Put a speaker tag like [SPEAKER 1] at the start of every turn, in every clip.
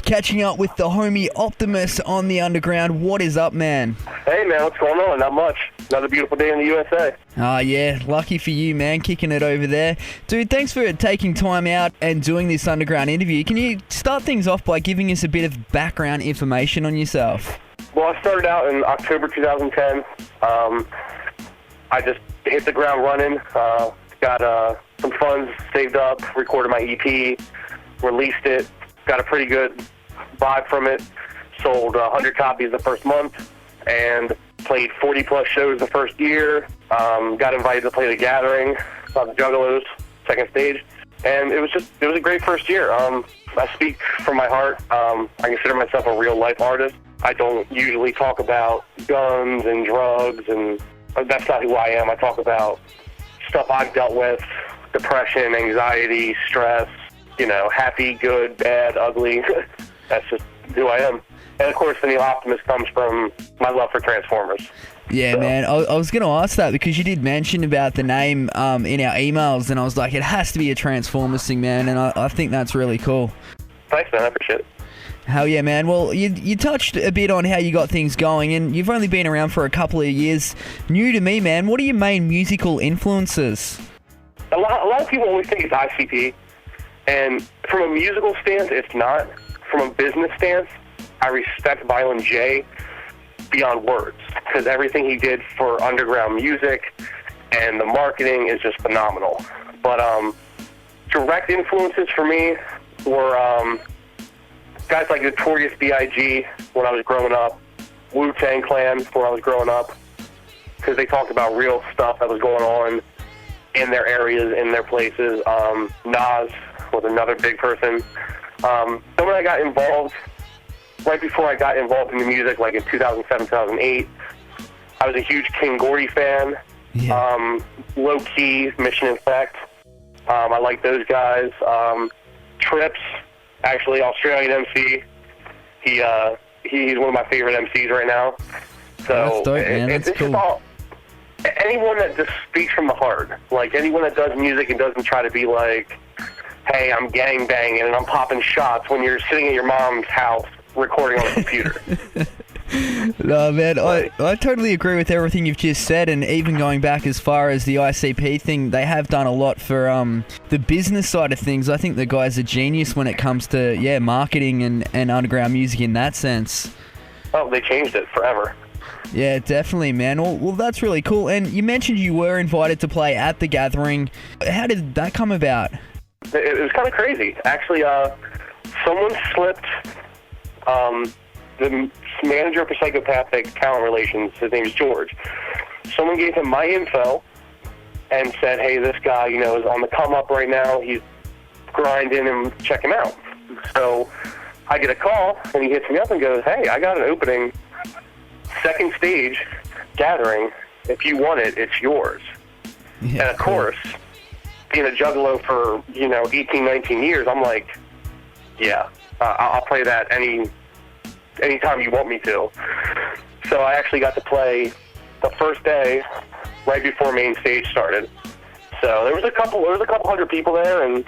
[SPEAKER 1] catching up with the homie Optymus on the Underground. What is up, man?
[SPEAKER 2] Hey, man, what's going on? Not much. Another beautiful day in the USA.
[SPEAKER 1] Yeah, lucky for you, man, kicking it over there. Dude, thanks for taking time out and doing this Underground interview. Can you start things off by giving us a bit of background information on yourself?
[SPEAKER 2] Well, I started out in October 2010. I just hit the ground running, got some funds saved up, recorded my EP, released it, got a pretty good vibe from it, sold 100 copies the first month, and played 40-plus shows the first year, got invited to play The Gathering, the Juggalos, second stage, and it was a great first year. I speak from my heart. I consider myself a real-life artist. I don't usually talk about guns and drugs, and that's not who I am. I talk about stuff I've dealt with, depression, anxiety, stress, happy, good, bad, ugly. That's just who I am. And, of course, the new Optimus comes from my love for Transformers.
[SPEAKER 1] Yeah, so. Man, I was going to ask that because you did mention about the name in our emails, and I was like, it has to be a Transformers thing, man, and I think that's really cool.
[SPEAKER 2] Thanks, man. I appreciate it.
[SPEAKER 1] Hell yeah, man. Well, you touched a bit on how you got things going, and you've only been around for a couple of years. New to me, man. What are your main musical influences?
[SPEAKER 2] A lot of people always think it's ICP, and from a musical stance, it's not. From a business stance, I respect Violent J beyond words, because everything he did for underground music and the marketing is just phenomenal. But direct influences for me were guys like Notorious B.I.G. when I was growing up, Wu-Tang Clan when I was growing up, because they talked about real stuff that was going on in their areas, in their places. Nas was another big person. Then when I got involved, right before I got involved in the music, like in 2007, 2008, I was a huge King Gordy fan. Yeah. Low Key, Mission Effect. I like those guys. Trips, actually, Australian MC. He's one of my favorite MCs right now. So
[SPEAKER 1] that's dope, man. That's cool.
[SPEAKER 2] Anyone that just speaks from the heart, like anyone that does music and doesn't try to be like, hey, I'm gang banging and I'm popping shots when you're sitting at your mom's house recording on a computer.
[SPEAKER 1] No, man, I totally agree with everything you've just said, and even going back as far as the ICP thing, they have done a lot for the business side of things. I think the guy's a genius when it comes to, marketing and underground music in that sense.
[SPEAKER 2] Oh, they changed it forever.
[SPEAKER 1] Yeah, definitely, man. Well, that's really cool. And you mentioned you were invited to play at The Gathering. How did that come about?
[SPEAKER 2] It was kind of crazy. Actually, someone slipped the manager for psychopathic talent relations. His name is George. Someone gave him my info and said, hey, this guy, is on the come up right now. He's grinding, and check him out. So I get a call, and he hits me up and goes, hey, I got an opening, second stage, Gathering. If you want it, it's yours. Yeah, and of course, being a juggalo for, 18, 19 years, I'm like, yeah, I'll play that anytime you want me to. So I actually got to play the first day right before main stage started. So there was a couple hundred people there, and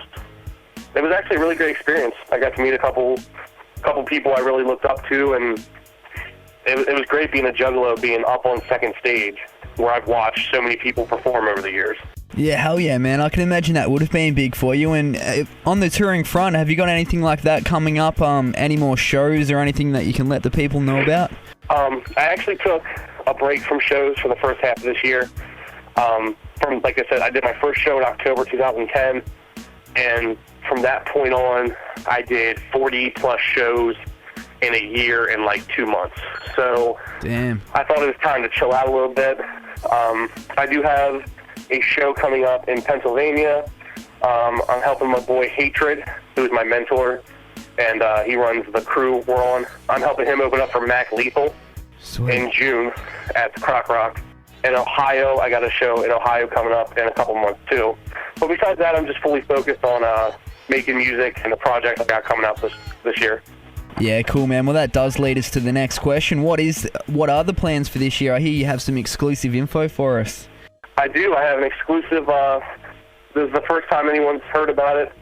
[SPEAKER 2] it was actually a really great experience. I got to meet a couple people I really looked up to, and it was great being a juggalo, being up on second stage, where I've watched so many people perform over the years.
[SPEAKER 1] Yeah, hell yeah, man. I can imagine that would have been big for you. And on the touring front, have you got anything like that coming up? Any more shows or anything that you can let the people know about?
[SPEAKER 2] I actually took a break from shows for the first half of this year. Like I said, I did my first show in October 2010, and from that point on, I did 40-plus shows in a year in like 2 months. So
[SPEAKER 1] damn.
[SPEAKER 2] I thought it was time to chill out a little bit. I do have a show coming up in Pennsylvania. I'm helping my boy Hatred, who's my mentor, and he runs the crew we're on. I'm helping him open up for Mac Lethal.
[SPEAKER 1] Sweet.
[SPEAKER 2] In June at Croc Rock. In Ohio, I got a show in Ohio coming up in a couple months too. But besides that, I'm just fully focused on making music and the project I got coming out this year.
[SPEAKER 1] Yeah, cool, man. Well, that does lead us to the next question. What are the plans for this year? I hear you have some exclusive info for us.
[SPEAKER 2] I do. I have an exclusive. This is the first time anyone's heard about it,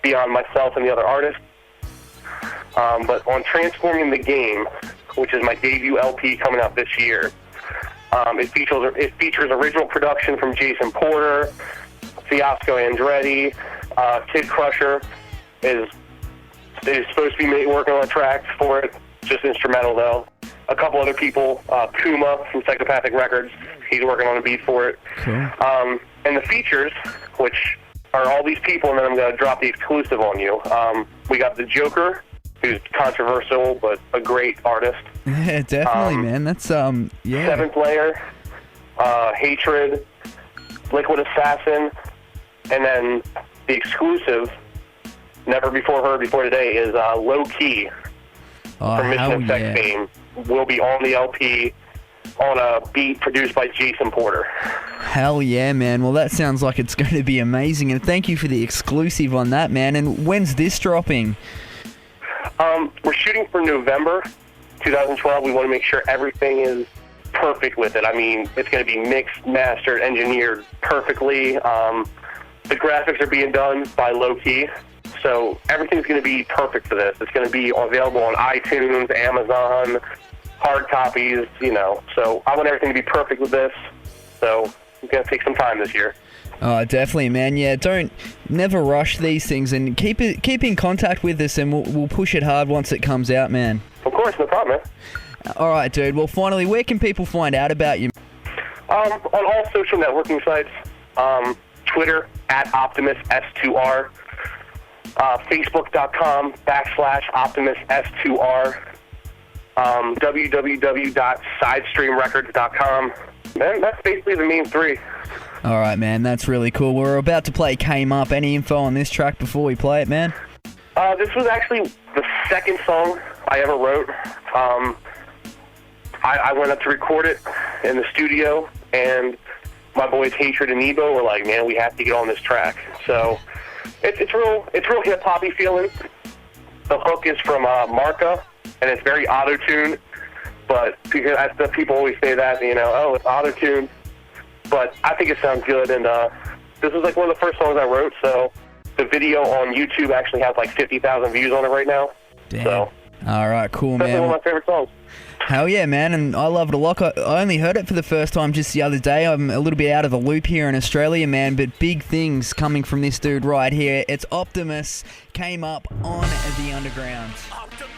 [SPEAKER 2] beyond myself and the other artists. But on Transforming the Game, which is my debut LP coming out this year, it features original production from Jason Porter, Fiasco Andretti, Kid Crusher is supposed to be working on tracks for it, just instrumental though. A couple other people, Kuma from Psychopathic Records, he's working on a beat for it.
[SPEAKER 1] Cool.
[SPEAKER 2] And the features, which are all these people, and then I'm going to drop the exclusive on you. We got the Joker, who's controversial but a great artist.
[SPEAKER 1] Yeah, definitely, man. That's yeah.
[SPEAKER 2] Seventh Layer, Hatred, Liquid Assassin, and then the exclusive, never before heard before today, is Low Key from Mission Effect fame. Will be on the LP on a beat produced by Jason Porter.
[SPEAKER 1] Hell yeah, man. Well, that sounds like it's going to be amazing, and thank you for the exclusive on that, man. And when's this dropping?
[SPEAKER 2] We're shooting for November 2012. We want to make sure everything is perfect with it. I mean, it's going to be mixed, mastered, engineered perfectly. The graphics are being done by Low Key, so everything's going to be perfect for this. It's going to be available on iTunes, Amazon, hard copies, you know. So I want everything to be perfect with this, so it's going to take some time this year.
[SPEAKER 1] Oh, definitely, man. Yeah, never rush these things, and keep in contact with us, and we'll push it hard once it comes out, man.
[SPEAKER 2] Of course, no problem, man.
[SPEAKER 1] All right, dude. Well, finally, where can people find out about you?
[SPEAKER 2] On all social networking sites, Twitter @Optymus S2R, Facebook.com/Optymus S2R, www.sidestreamrecords.com. Man, that's basically the main three.
[SPEAKER 1] All right, man. That's really cool. We're about to play Came Up. Any info on this track before we play it, man?
[SPEAKER 2] This was actually the second song I ever wrote. I went up to record it in the studio, and my boys Hatred and Nebo were like, "Man, we have to get on this track." So it's real hip hoppy feeling. The hook is from Marca, and it's very auto-tuned. But because people always say that, you know, oh, it's auto-tuned. But I think it sounds good, and this was like one of the first songs I wrote. So the video on YouTube actually has like 50,000 views on it right now.
[SPEAKER 1] Damn.
[SPEAKER 2] So
[SPEAKER 1] all right, cool,
[SPEAKER 2] that's
[SPEAKER 1] man.
[SPEAKER 2] one of my favorite songs.
[SPEAKER 1] Hell yeah, man, and I love it a lot. I only heard it for the first time just the other day. I'm a little bit out of the loop here in Australia, man, but big things coming from this dude right here. It's Optymus, Came Up on The Underground.
[SPEAKER 3] Optymus.